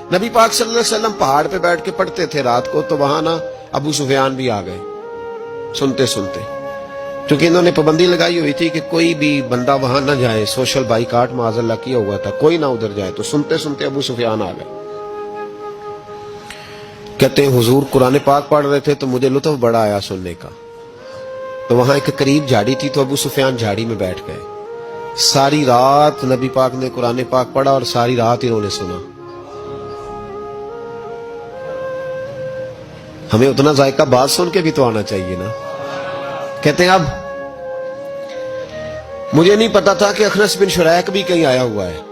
नबी पाक सल्लल्लाहु अलैहि वसल्लम पहाड़ पे बैठ के पढ़ते थे रात को, तो वहां ना अबू सुफियान भी आ गए सुनते सुनते, क्योंकि इन्होंने पाबंदी लगाई हुई थी कि कोई भी बंदा वहां ना जाए, सोशल बाइकाट माज़अल्लाह किया हुआ था, कोई ना उधर जाए। तो सुनते सुनते अबू सुफियान आ गए। कहते हैं हुजूर कुरान पाक पढ़ रहे थे तो मुझे लुत्फ बड़ा आया सुनने का। तो वहां एक करीब झाड़ी थी, तो अबू सुफियान झाड़ी में बैठ गए। सारी रात नबी पाक ने कुरान पाक पढ़ा और सारी रात इन्होंने सुना। हमें उतना जायका बात सुन के भी तो आना चाहिए ना। कहते हैं अब मुझे नहीं पता था कि अखनस बिन शुरैक भी कहीं आया हुआ है।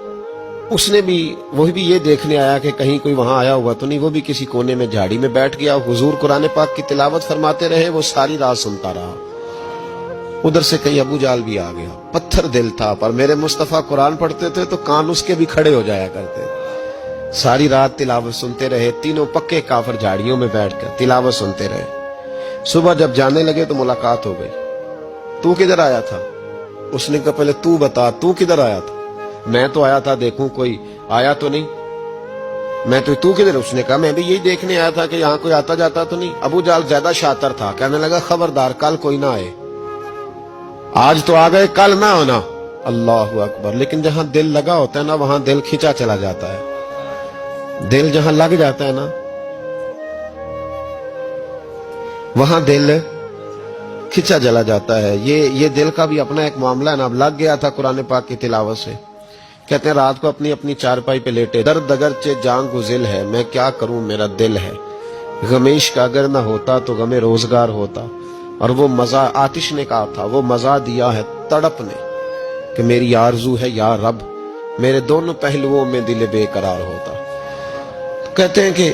उसने भी वही भी ये देखने आया कि कहीं कोई वहां आया हुआ तो नहीं। वो भी किसी कोने में झाड़ी में बैठ गया। हुजूर कुरान पाक की तिलावत फरमाते रहे, वो सारी रात सुनता रहा। उधर से कहीं अबू जाल भी आ गया। पत्थर दिल था, पर मेरे मुस्तफा कुरान पढ़ते थे तो कान उसके भी खड़े हो जाया करते। सारी रात तिलावत सुनते रहे। तीनों पक्के काफिर झाड़ियों में बैठकर तिलावत सुनते रहे। सुबह जब जाने लगे तो मुलाकात हो गई। तू किधर आया था? उसने कहा पहले तू बता, तू किधर आया था? मैं तो आया था देखूं कोई आया तो नहीं। मैं तो, तू किधर? उसने कहा मैं भी यही देखने आया था कि यहाँ कोई आता जाता तो नहीं। अबू जाल ज्यादा शातिर था, कहने लगा खबरदार कल कोई ना आए। आज तो आ गए, कल ना होना। अल्लाहु अकबर। लेकिन जहां दिल लगा होता है ना, वहां दिल खींचा चला जाता है। दिल जहां लग जाता है ना, वहां दिल खिंचा चला जाता है। ये दिल का भी अपना एक मामला है ना। अब लग गया था कुरान पाक की तिलावत से। कहते हैं रात को अपनी अपनी चारपाई पे लेटे। दर्द अगरचे जान गुजिल है, मैं क्या करूं मेरा दिल है। गमेश का अगर ना होता तो गमे रोजगार होता। और वो मजा, आतिश ने कहा था, वो मजा दिया है तड़प ने कि मेरी आरजू है या रब, मेरे दोनों पहलुओं में दिल बेकरार होता। तो कहते हैं कि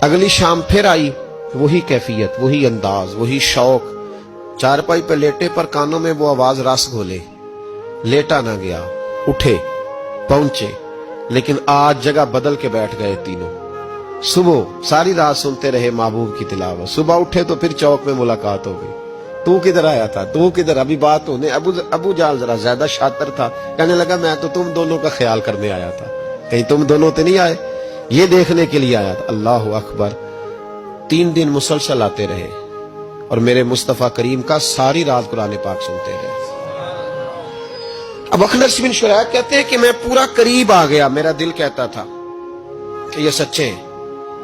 अगली शाम फिर आई वही कैफियत, वही अंदाज, वही शौक। चारपाई पे लेटे पर कानों में वो आवाज रस घोले। लेटा ना गया, उठे पहुंचे, लेकिन आज जगह बदल के बैठ गए तीनों। सुबह सारी रात सुनते रहे महबूब की तिलावत। सुबह उठे तो फिर चौक में मुलाकात हो गई। तू किधर आया था? तू किधर? अभी बात होने। अबू जाल जरा ज्यादा शातिर था, कहने लगा मैं तो तुम दोनों का ख्याल करने आया था, कहीं तुम दोनों तो नहीं आए, ये देखने के लिए आया था। अल्लाह अकबर। 3 दिन मुसलसल आते रहे और मेरे मुस्तफा करीम का सारी रात कुरान पाक सुनते रहे। अब अखनस बिन शुरैक कहते हैं कि मैं पूरा करीब आ गया। मेरा दिल कहता था कि ये सच्चे हैं।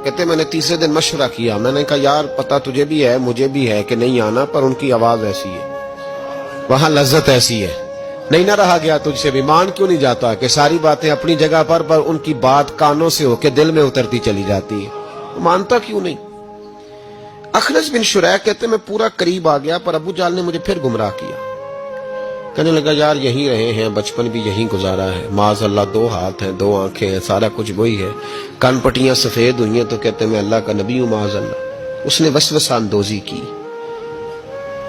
कहते मैंने तीसरे दिन मशवरा किया। मैंने कहा यार पता तुझे भी है मुझे भी है कि नहीं आना, पर उनकी आवाज ऐसी है, वहां लज्जत ऐसी है, नहीं ना रहा गया तुझसे भी। मान क्यों नहीं जाता कि सारी बातें अपनी जगह पर उनकी बात कानों से होके दिल में उतरती चली जाती है। मानता क्यों नहीं? अखनस बिन शुरैक कहते मैं पूरा करीब आ गया, पर अबू जाल ने मुझे फिर गुमराह किया। कहने लगा यार यहीं रहे हैं, बचपन भी यहीं गुजारा है, माज़अल्लाह 2 हाथ हैं 2 आंखें हैं, सारा कुछ वही है, कान पट्टियां सफेद हुई हैं, तो कहते मैं अल्लाह का नबी हूं माज़अल्लाह। उसने वसवसा अंदोजी की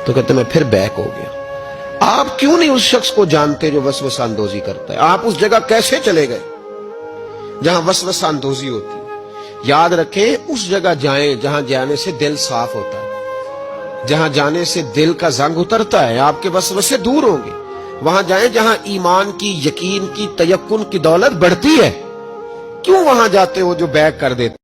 तो कहते मैं फिर बैक हो गया। आप क्यों नहीं उस शख्स को जानते जो वसवसा अंदोजी करता है? आप उस जगह कैसे चले गए जहां वसवसा अंदोजी होती है? याद रखें उस जगह जाएं जहां जाने से दिल साफ होता है, जहां जाने से दिल का जंग उतरता है, आपके वसवसे दूर होंगे। वहां जाएं जहां ईमान की, यकीन की, तयक्कुन की दौलत बढ़ती है। क्यों वहां जाते हो जो बैक कर देते?